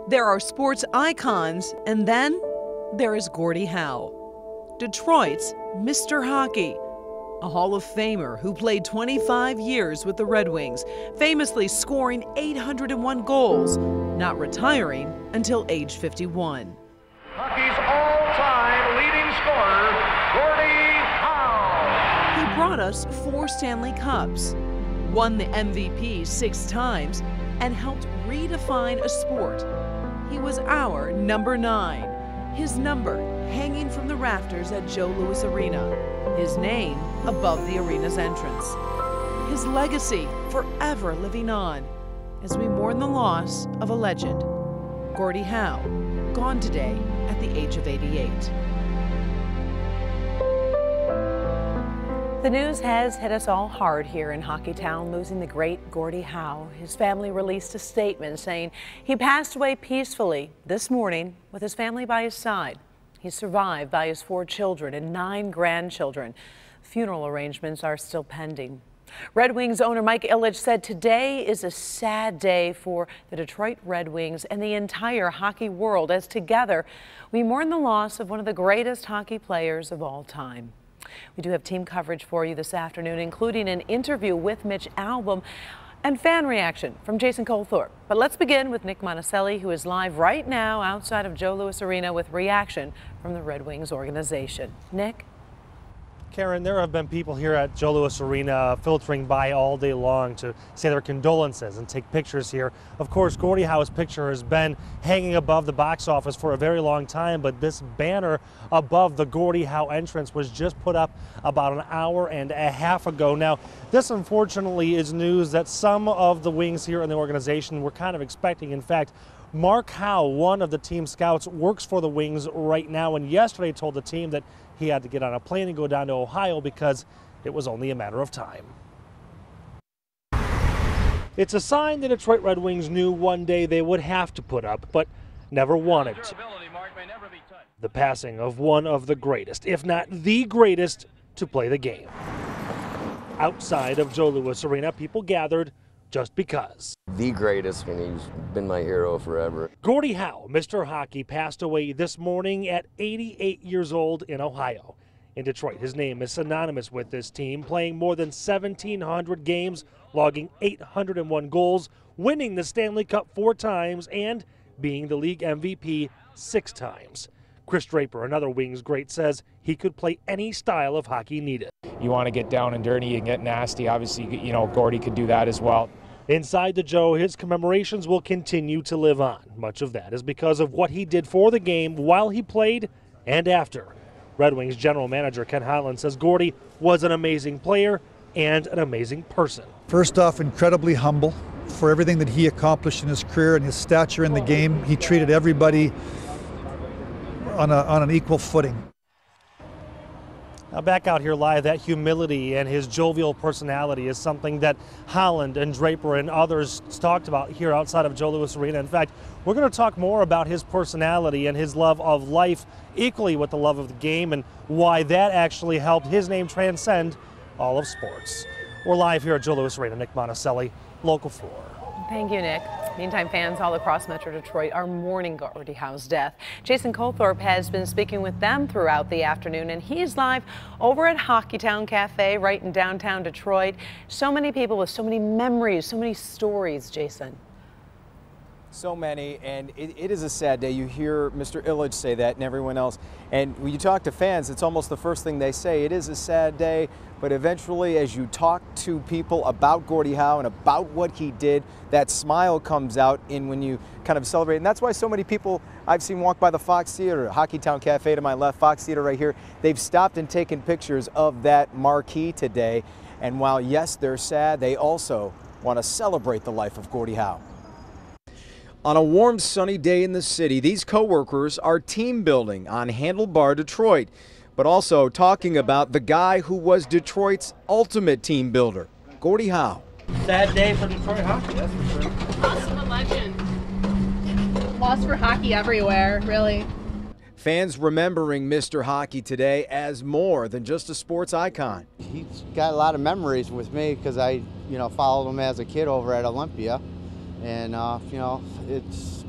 There are sports icons, and then there is Gordie Howe, Detroit's Mr. Hockey, a Hall of Famer who played 25 years with the Red Wings, famously scoring 801 goals, not retiring until age 51. Hockey's all-time leading scorer, Gordie Howe. He brought us 4 Stanley Cups, won the MVP 6 times, and helped redefine a sport. He was our number 9, his number hanging from the rafters at Joe Louis Arena, his name above the arena's entrance. His legacy forever living on as we mourn the loss of a legend, Gordie Howe, gone today at the age of 88. The news has hit us all hard here in Hockeytown, losing the great Gordie Howe. His family released a statement saying he passed away peacefully this morning with his family by his side. He's survived by his 4 children and 9 grandchildren. Funeral arrangements are still pending. Red Wings owner Mike Ilitch said today is a sad day for the Detroit Red Wings and the entire hockey world, as together we mourn the loss of one of the greatest hockey players of all time. We do have team coverage for you this afternoon, including an interview with Mitch Albom and fan reaction from Jason Colthorpe. But let's begin with Nick Monticelli, who is live right now outside of Joe Louis Arena with reaction from the Red Wings organization. Nick? Karen, there have been people here at Joe Louis Arena filtering by all day long to say their condolences and take pictures here. Of course, Gordie Howe's picture has been hanging above the box office for a very long time, but this banner above the Gordie Howe entrance was just put up about an hour and a half ago. Now, this unfortunately is news that some of the Wings here in the organization were kind of expecting. In fact, Mark Howe, one of the team scouts, works for the Wings right now, and yesterday told the team that he had to get on a plane and go down to Ohio because it was only a matter of time. It's a sign the Detroit Red Wings knew one day they would have to put up, but never wanted to. The passing of one of the greatest, if not the greatest, to play the game. Outside of Joe Louis Arena, people gathered just because. The greatest, and he's been my hero forever. Gordie Howe, Mr. Hockey, passed away this morning at 88 years old in Ohio. In Detroit, his name is synonymous with this team, playing more than 1,700 games, logging 801 goals, winning the Stanley Cup 4 times, and being the league MVP 6 times. Chris Draper, another Wings great, says he could play any style of hockey needed. You want to get down and dirty and get nasty. Obviously, you know, Gordie could do that as well. Inside the Joe, his commemorations will continue to live on. Much of that is because of what he did for the game while he played and after. Red Wings general manager Ken Holland says Gordie was an amazing player and an amazing person. First off, incredibly humble for everything that he accomplished in his career and his stature in the game. He treated everybody on an equal footing. Now back out here live, that humility and his jovial personality is something that Holland and Draper and others talked about here outside of Joe Louis Arena. In fact, we're going to talk more about his personality and his love of life, equally with the love of the game, and why that actually helped his name transcend all of sports. We're live here at Joe Louis Arena. Nick Monticelli, Local 4. Thank you, Nick. Meantime, fans all across Metro Detroit are mourning Gordie Howe's death. Jason Colthorpe has been speaking with them throughout the afternoon, and he's live over at Hockeytown Cafe right in downtown Detroit. So many people with so many memories, so many stories, Jason. So many, and it is a sad day. You hear Mr. Ilitch say that and everyone else. And when you talk to fans, it's almost the first thing they say. It is a sad day, but eventually as you talk to people about Gordie Howe and about what he did, that smile comes out in when you kind of celebrate. And that's why so many people I've seen walk by the Fox Theater, Hockeytown Cafe to my left, Fox Theater right here. They've stopped and taken pictures of that marquee today. And while, yes, they're sad, they also want to celebrate the life of Gordie Howe. On a warm, sunny day in the city, these co-workers are team building on Handlebar Detroit, but also talking about the guy who was Detroit's ultimate team builder, Gordie Howe. Sad day for Detroit hockey, that's for sure. Loss of a legend. Loss for hockey everywhere, really. Fans remembering Mr. Hockey today as more than just a sports icon. He's got a lot of memories with me because I, followed him as a kid over at Olympia. And, it's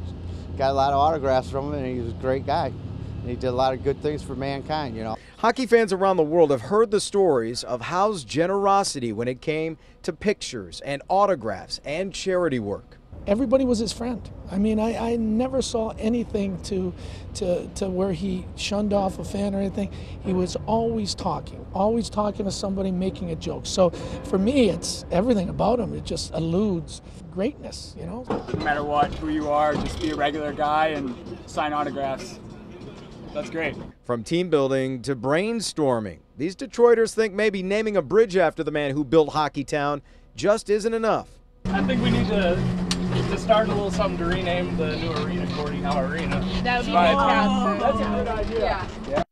got a lot of autographs from him, and he was a great guy. And he did a lot of good things for mankind, you know. Hockey fans around the world have heard the stories of Howe's generosity when it came to pictures and autographs and charity work. Everybody was his friend. I mean, I never saw anything to where he shunned off a fan or anything. He was always talking to somebody, making a joke. So for me, it's everything about him. It just alludes greatness, you know. No matter what, who you are, just be a regular guy and sign autographs. That's great. From team building to brainstorming, these Detroiters think maybe naming a bridge after the man who built Hockey Town just isn't enough. I think we need to start a little something to rename the new arena Gordie Howe Arena. That would be fantastic. That's a good idea. Yeah.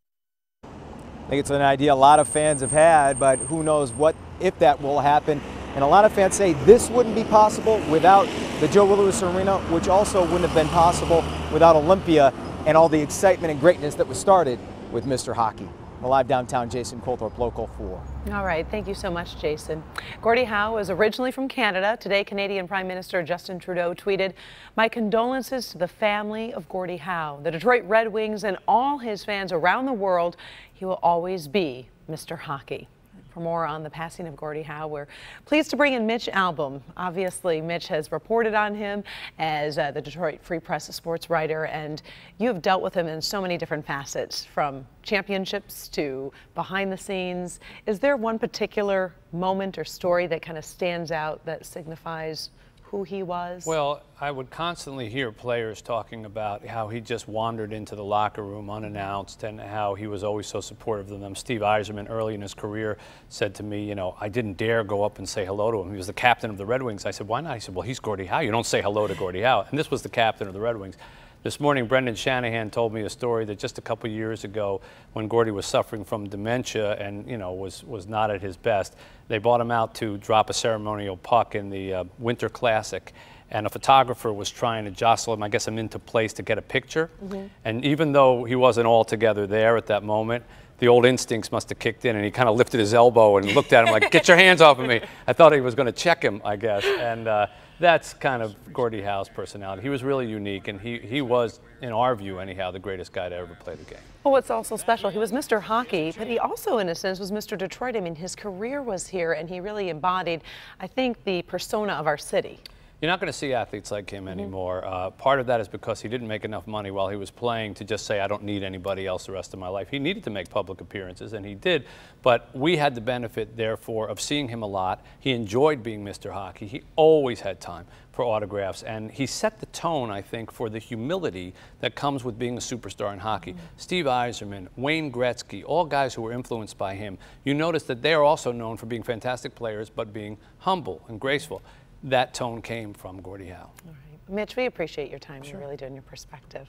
I think it's an idea a lot of fans have had, but who knows if that will happen. And a lot of fans say this wouldn't be possible without the Joe Louis Arena, which also wouldn't have been possible without Olympia and all the excitement and greatness that was started with Mr. Hockey. We're live downtown, Jason Colthorpe, Local 4. All right, thank you so much, Jason. Gordie Howe is originally from Canada. Today, Canadian Prime Minister Justin Trudeau tweeted, "My condolences to the family of Gordie Howe, the Detroit Red Wings, and all his fans around the world. He will always be Mr. Hockey." For more on the passing of Gordie Howe, we're pleased to bring in Mitch Albom. Obviously, Mitch has reported on him as the Detroit Free Press sports writer, and you have dealt with him in so many different facets, from championships to behind the scenes. Is there one particular moment or story that kind of stands out that signifies who he was? Well, I would constantly hear players talking about how he just wandered into the locker room unannounced and how he was always so supportive of them. Steve Yzerman, early in his career, said to me, you know, I didn't dare go up and say hello to him. He was the captain of the Red Wings. I said, why not? He said, well, he's Gordie Howe. You don't say hello to Gordie Howe. And this was the captain of the Red Wings. This morning, Brendan Shanahan told me a story that just a couple years ago, when Gordie was suffering from dementia and, you know, was not at his best, they brought him out to drop a ceremonial puck in the Winter Classic, and a photographer was trying to jostle him, I guess, into place to get a picture. And even though he wasn't altogether there at that moment, the old instincts must have kicked in, and he kind of lifted his elbow and looked at him like, get your hands off of me. I thought he was going to check him, I guess. And that's kind of Gordie Howe's personality. He was really unique, and he was, in our view anyhow, the greatest guy to ever play the game. Well, what's also special, he was Mr. Hockey, but he also, in a sense, was Mr. Detroit. I mean, his career was here, and he really embodied, I think, the persona of our city. You're not going to see athletes like him anymore. Part of that is because he didn't make enough money while he was playing to just say, I don't need anybody else the rest of my life. He needed to make public appearances, and he did. But we had the benefit, therefore, of seeing him a lot. He enjoyed being Mr. Hockey. He always had time for autographs, and he set the tone, I think, for the humility that comes with being a superstar in hockey. Steve Yzerman, Wayne Gretzky, all guys who were influenced by him. You notice that they are also known for being fantastic players, but being humble and graceful. That tone came from Gordie Howe. All right. Mitch, we appreciate your time. You really do, and your perspective.